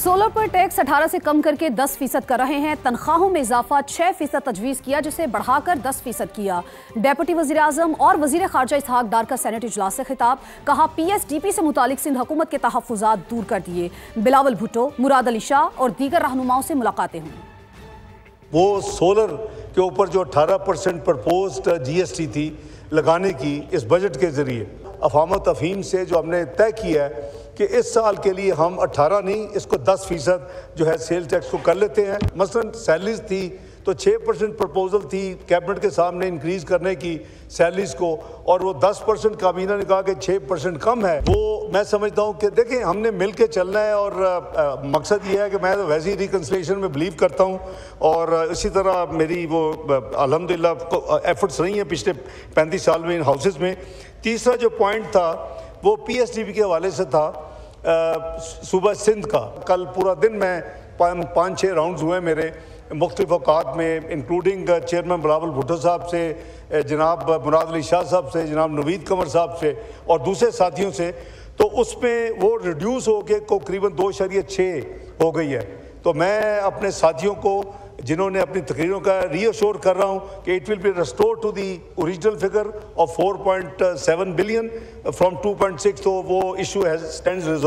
Solar पर tax 18 से कम करके 10% कर रहे हैं। तनख्वाहों में इजाफा 6% तजवीज़ किया, जिसे बढ़ाकर 10% किया। डेप्यूटी वज़ीर आज़म और वज़ीर ख़ारजा इसहाक डार का सेनेट इजलास से खिताब, कहा PSDP से मुतालिक सिंध हुकूमत के तहफ़्फ़ुज़ात दूर कर दिए। बिलावल भुट्टो, मुराद अली शाह और दीगर रहनुमाओं से मुलाकातें हुई। वो सोलर के ऊपर जो 18% प्रपोज्ड GST थी लगाने की इस बजट के ज़रिए अफ़ाम तफ़हीम से जो हमने तय किया है कि इस साल के लिए हम 18 नहीं, इसको 10% जो है सेल टैक्स को कर लेते हैं। मसलन सैलरीज थी तो 6% प्रपोजल थी कैबिनेट के सामने इंक्रीज़ करने की सैलरीज को, और वो 10% काबीना ने कहा कि 6% कम है। वो मैं समझता हूँ कि देखें हमने मिल के चलना है, और मकसद ये है कि मैं तो वैसे ही रिकन्सिलिएशन में बिलीव करता हूँ, और इसी तरह मेरी वो अल्हम्दुलिल्लाह एफर्ट्स रही हैं पिछले 35 साल में इन हाउसेस में। तीसरा जो पॉइंट था वो PSDP के हवाले से था सूबा सिंध का। कल पूरा दिन मैं 5-6 राउंड्स हुए मेरे मुख्तलिफ औकात में, इंक्लूडिंग चेयरमैन बिलावल भुट्टो साहब से, जनाब मुराद अली शाह साहब से, जनाब नवीद कमर साहब से और दूसरे साथियों से। तो उसमें वो रिड्यूस हो के करीबन 2.6 हो गई है। तो मैं अपने साथियों को जिन्होंने अपनी तकरीरों का रीअश्योर कर रहा हूँ कि it will be restore to the original figure of 4.7 billion from 2.6। तो वो इशू हैज स्टैंड्स रिजॉल्व।